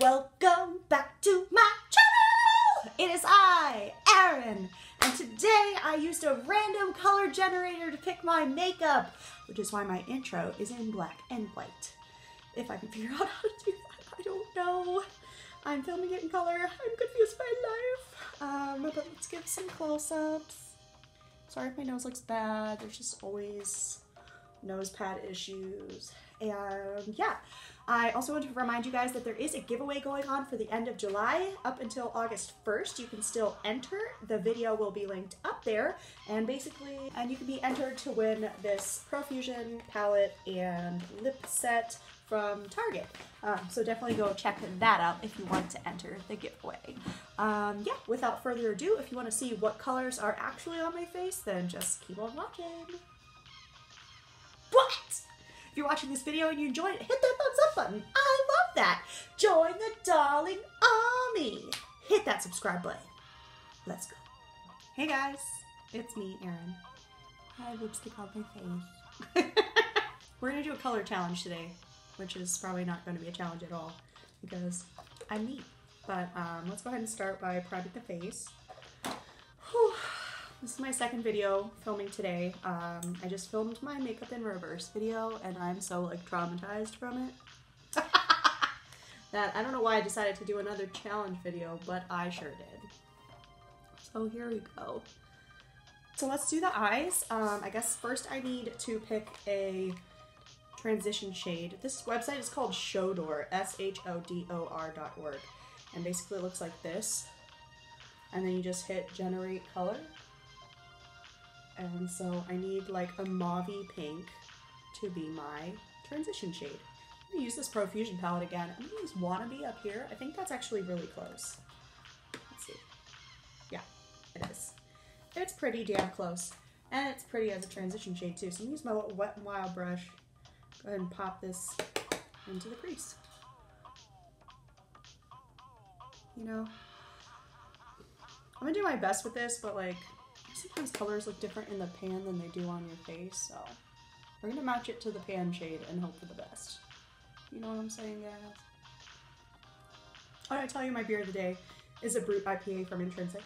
Welcome back to my channel! It is I, Aaron, and today I used a random color generator to pick my makeup, which is why my intro is in black and white. If I can figure out how to do that, I don't know. I'm filming it in color. I'm confused by life. But let's give some close-ups. Sorry if my nose looks bad. There's just always nose pad issues. And yeah, I also want to remind you guys that there is a giveaway going on for the end of July up until August 1st. You can still enter. The video will be linked up there, and you can be entered to win this Profusion palette and lip set from Target. So definitely go check that out if you want to enter the giveaway. Yeah, without further ado, if you want to see what colors are actually on my face, then just keep on watching. But if you're watching this video and you enjoyed it, hit that thumbs up button. I love that. Join the darling army. Hit that subscribe button. Let's go. Hey guys, it's me, Aaron. I have lipstick on my face. We're gonna do a color challenge today, which is probably not going to be a challenge at all because I'm me. But let's go ahead and start by priming the face. Whew. This is my second video filming today. I just filmed my makeup in reverse video and I'm so like traumatized from it. That I don't know why I decided to do another challenge video, but I sure did. So here we go. So let's do the eyes. I guess first I need to pick a transition shade. This website is called Shodor, SHODOR.org, and basically it looks like this. And then you just hit generate color. And so I need like a mauvey pink to be my transition shade. I'm gonna use this Profusion palette again. I'm gonna use Wannabe up here. I think that's actually really close. Let's see. Yeah, it is. It's pretty damn close. And it's pretty as a transition shade too. So I'm gonna use my Wet n Wild brush. Go ahead and pop this into the crease. You know, I'm gonna do my best with this, but like, sometimes colors look different in the pan than they do on your face, so we're gonna match it to the pan shade and hope for the best. You know what I'm saying, guys? Oh, I tell you, my beer of the day is a Brut IPA from Intrinsic.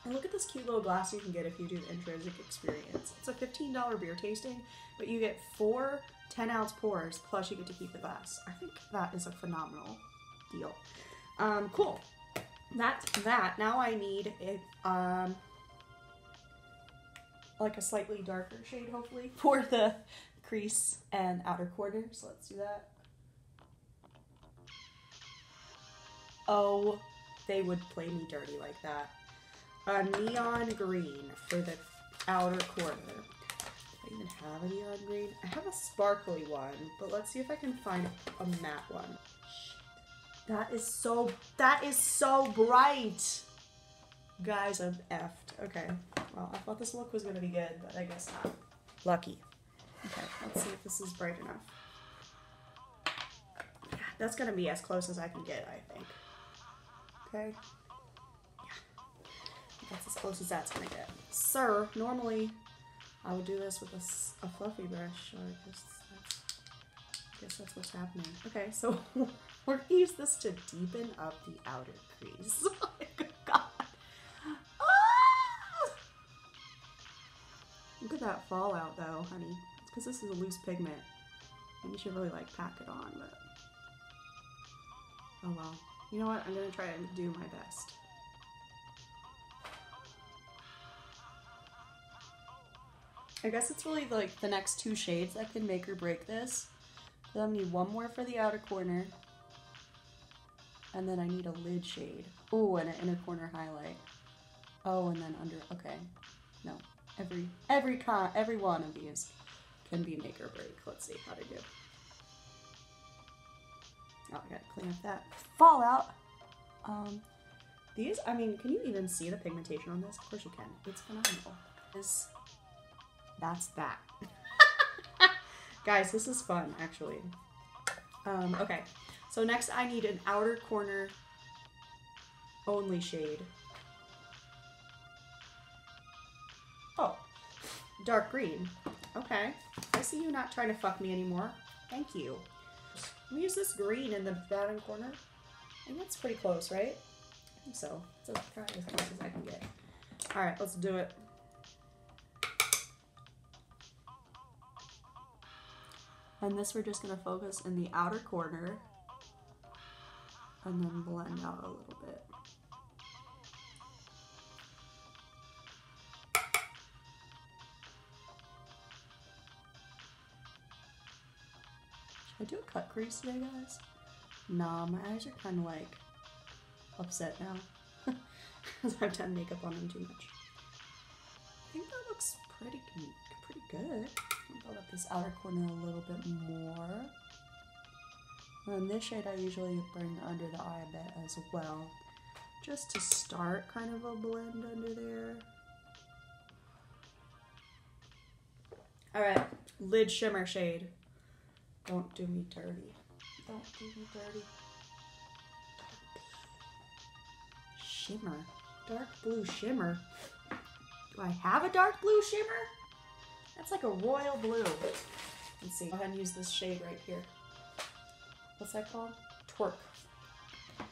And look at this cute little glass you can get if you do the Intrinsic experience. It's a $15 beer tasting, but you get 4 10-ounce pours, plus you get to keep the glass. I think that is a phenomenal deal. Cool. That's that. Now I need a, like a slightly darker shade, hopefully, for the crease and outer corner. So let's do that. Oh, they would play me dirty like that. A neon green for the outer corner. Do I even have a neon green? I have a sparkly one, but let's see if I can find a matte one. That is so bright. Guys, I'm effed. Okay, well, I thought this look was gonna be good, but I guess not. Lucky. Okay, let's see if this is bright enough. Yeah, that's gonna be as close as I can get, I think. Okay. That's as close as that's gonna get. Sir, normally I would do this with a fluffy brush, or I guess that's what's happening. Okay, so we're gonna use this to deepen up the outer crease. Oh my good God. Ah! Look at that fallout though, honey. It's because this is a loose pigment. And you should really like pack it on, but oh well. You know what? I'm gonna try and do my best. I guess it's really like the next 2 shades that can make or break this. Then I need one more for the outer corner. And then I need a lid shade. Oh, and an inner corner highlight. Oh, and then under, okay. No, every one of these can be make or break. Let's see how to do. Oh, I gotta clean up that fallout. These, I mean, can you even see the pigmentation on this? Of course you can. It's phenomenal. That's that. Guys, this is fun, actually. Okay, so next I need an outer corner only shade. Oh, dark green. Okay, I see you not trying to fuck me anymore. Thank you. I'm gonna use this green in the bottom corner. I think that's pretty close, right? I think so. It's probably as close as I can get. All right, let's do it. And this we're just gonna focus in the outer corner and then blend out a little bit. Should I do a cut crease today, guys? Nah, my eyes are kind of like upset now because I've done makeup on them too much. I think that looks pretty good. I'll build up this outer corner a little bit more. And this shade I usually bring under the eye a bit as well, just to start kind of a blend under there. All right, lid shimmer shade. Don't do me dirty. Don't do me dirty. Shimmer. Dark blue shimmer. Do I have a dark blue shimmer? That's like a royal blue. Let's see. Go ahead and use this shade right here. What's that called? Twerk. I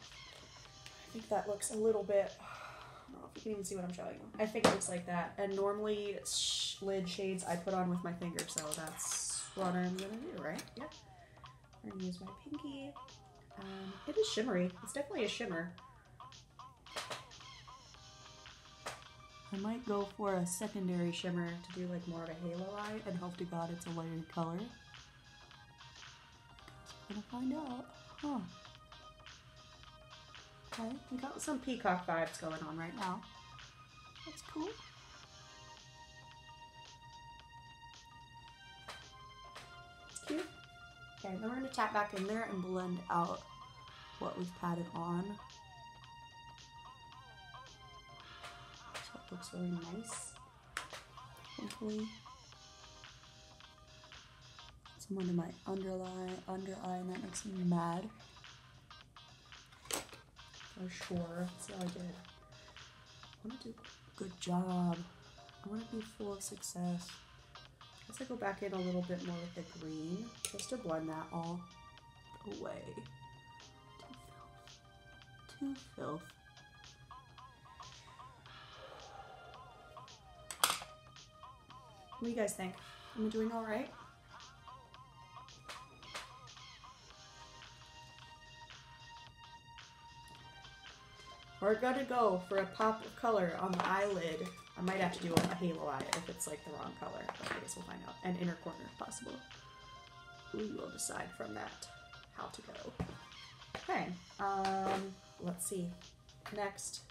think that looks a little bit, I don't know if you can even see what I'm showing you. I think it looks like that. And normally lid shades I put on with my finger, so that's what I'm gonna do, right? Yep. I'm gonna use my pinky. It is shimmery. It's definitely a shimmer. I might go for a secondary shimmer to do like more of a halo eye, and hope to God it's a layered color. We're gonna find out. Huh. Okay, we got some peacock vibes going on right now. That's cool. It's cute. Okay, then we're gonna tap back in there and blend out what we've patted on. So it looks really nice. Hopefully. Some under my under eye, and that makes me mad. For sure. That's what I did. I want to do a good job. I want to be full of success. I guess I go back in a little bit more with the green, just to blend that all away. Too filth. What do you guys think? Am I doing all right? We're gonna go for a pop of color on the eyelid. I might have to do a halo eye if it's like the wrong color, but I guess we'll find out. And inner corner if possible. We will decide from that how to go. Okay, let's see. Next,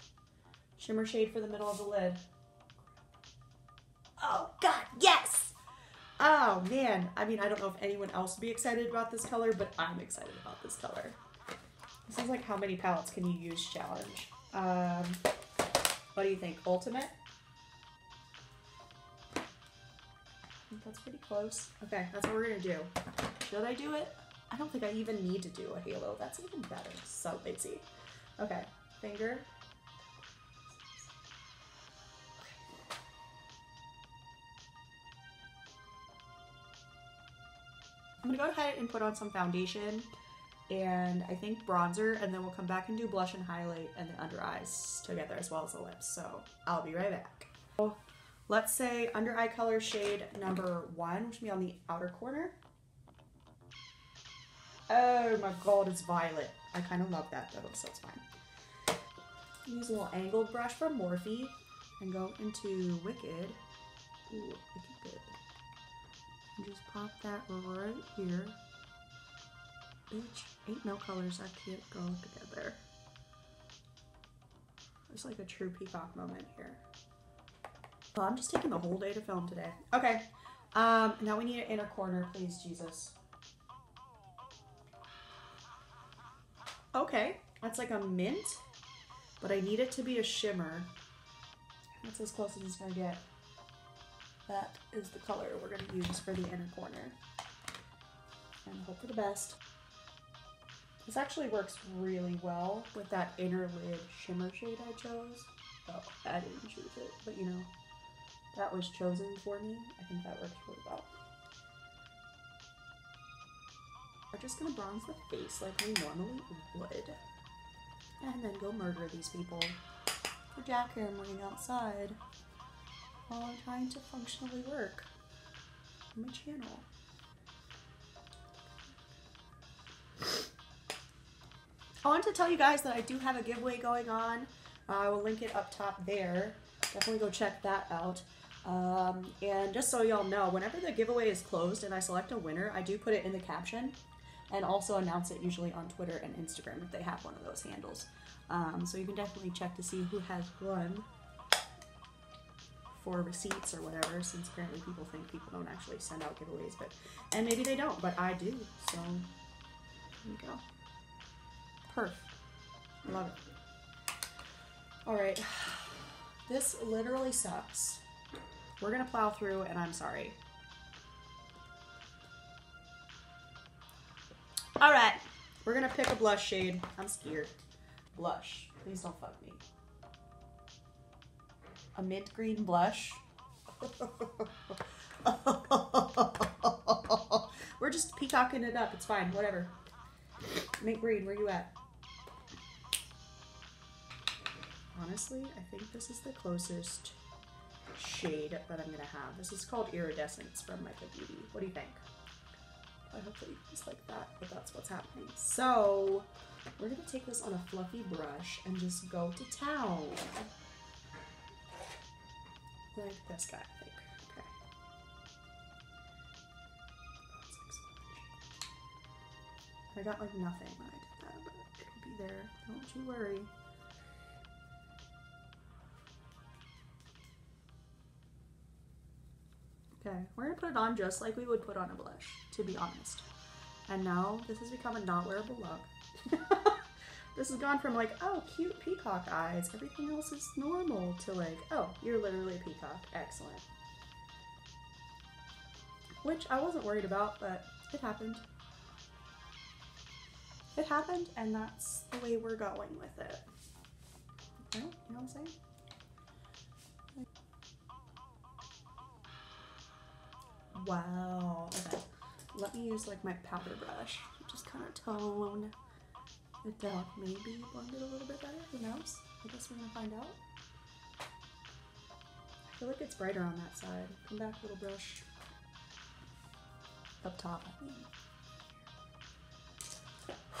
shimmer shade for the middle of the lid. Oh God, yes! Oh man, I mean, I don't know if anyone else would be excited about this color, but I'm excited about this color. This is like how many palettes can you use challenge. What do you think? Ultimate? I think that's pretty close. Okay, that's what we're gonna do. Should I do it? I don't think I even need to do a halo. That's even better. So lazy. Okay, finger. I'm gonna go ahead and put on some foundation and I think bronzer, and then we'll come back and do blush and highlight and the under eyes together as well as the lips. So I'll be right back. So let's say under eye color shade number 1, which will be on the outer corner. Oh my God, it's violet. I kind of love that though, so it's fine. Use a little angled brush from Morphe and go into Wicked. Ooh, Wicked good. And just pop that right here. Bitch, ain't no colors that can't go together. It's like a true peacock moment here. Well, I'm just taking the whole day to film today. Okay, now we need an inner corner, please, Jesus. Okay, that's like a mint, but I need it to be a shimmer. That's as close as it's gonna get. That is the color we're gonna use for the inner corner. And hope for the best. This actually works really well with that inner lid shimmer shade I chose. Oh, I didn't choose it, but you know, that was chosen for me. I think that works really well. We're just gonna bronze the face like we normally would. And then go murder these people for jackhammering outside while I'm trying to functionally work on my channel. I wanted to tell you guys that I do have a giveaway going on. I will link it up top there. Definitely go check that out. And just so y'all know, whenever the giveaway is closed and I select a winner, I do put it in the caption and also announce it usually on Twitter and Instagram if they have one of those handles. So you can definitely check to see who has won for receipts or whatever, since apparently people think people don't actually send out giveaways, and maybe they don't, but I do, so there you go. Perf. Love it. Alright. This literally sucks. We're gonna plow through, and I'm sorry. Alright. We're gonna pick a blush shade. I'm scared. Blush. Please don't fuck me. A mint green blush. We're just peacocking it up. It's fine. Whatever. Mint green, where you at? Honestly, I think this is the closest shade that I'm gonna have. This is called Iridescence from Micah Beauty. What do you think? I hope that you guys like that, but that's what's happening. So, we're gonna take this on a fluffy brush and just go to town. Like this guy, I think. Okay. I got like nothing when I did that, but it'll be there. Don't you worry. Okay, we're gonna put it on just like we would put on a blush, to be honest. And now this has become a not wearable look. This has gone from like, oh, cute peacock eyes, everything else is normal, to like, oh, you're literally a peacock. Excellent. Which I wasn't worried about, but it happened. It happened, and that's the way we're going with it. Okay, you know what I'm saying? Wow. Okay. Let me use like my powder brush. Just kind of tone it down. Maybe blend it a little bit better. Who knows? I guess we're gonna find out. I feel like it's brighter on that side. Come back, little brush. Up top, I mean.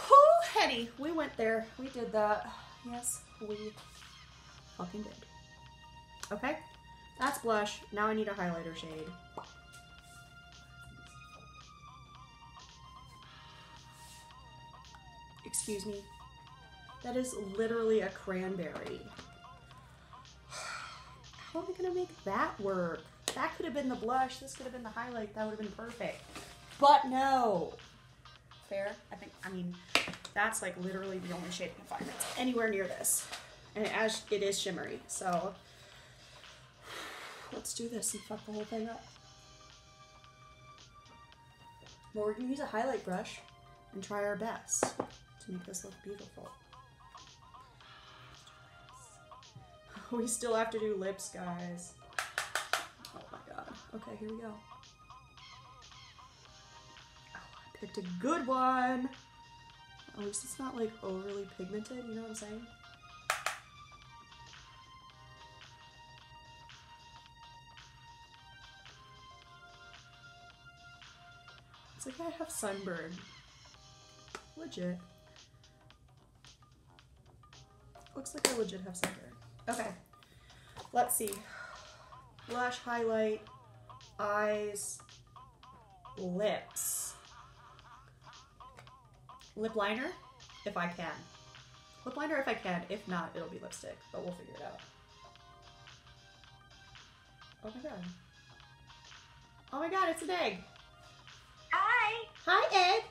Whew, Hetty. We went there. We did that. Yes, we fucking did. Okay. That's blush. Now I need a highlighter shade. Excuse me. That is literally a cranberry. How am I gonna make that work? That could have been the blush. This could have been the highlight. That would have been perfect. But no. Fair? I mean, that's like literally the only shade I can find that's anywhere near this. And it is shimmery. So let's do this and fuck the whole thing up. Well, we're gonna use a highlight brush and try our best to make this look beautiful. We still have to do lips, guys. Oh my god. Okay, here we go. Oh, I picked a good one. At least it's not like overly pigmented, you know what I'm saying? It's like I have sunburn. Legit. Looks like I legit have sunburn. Okay, let's see. Blush, highlight, eyes, lips. Lip liner, if I can. Lip liner if I can. If not, it'll be lipstick, but we'll figure it out. Oh my god. Oh my god, it's an egg. Hi. Hi, egg.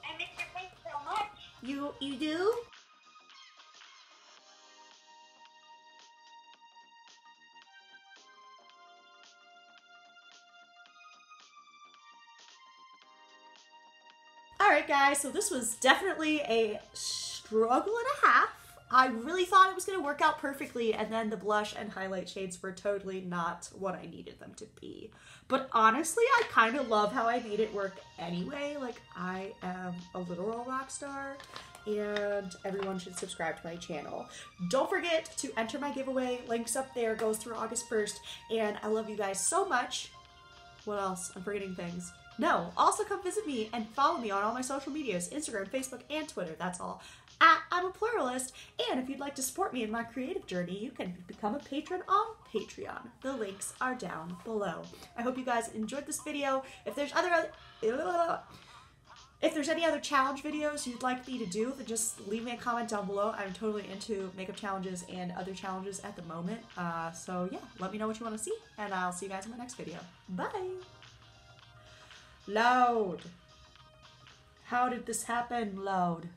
I miss your face so much. You do? Alright guys, so this was definitely a struggle and a half. I really thought it was going to work out perfectly, and then the blush and highlight shades were totally not what I needed them to be. But honestly, I kind of love how I made it work anyway. Like, I am a literal rock star, and everyone should subscribe to my channel. Don't forget to enter my giveaway. Links up there, goes through August 1st, and I love you guys so much. What else? I'm forgetting things. No, also come visit me and follow me on all my social medias, Instagram, Facebook, and Twitter. That's all. I'm a pluralist, and if you'd like to support me in my creative journey, you can become a patron on Patreon. The links are down below. I hope you guys enjoyed this video. If there's any other challenge videos you'd like me to do, then just leave me a comment down below. I'm totally into makeup challenges and other challenges at the moment. So yeah, let me know what you want to see, and I'll see you guys in my next video. Bye! Loud. How did this happen? Loud.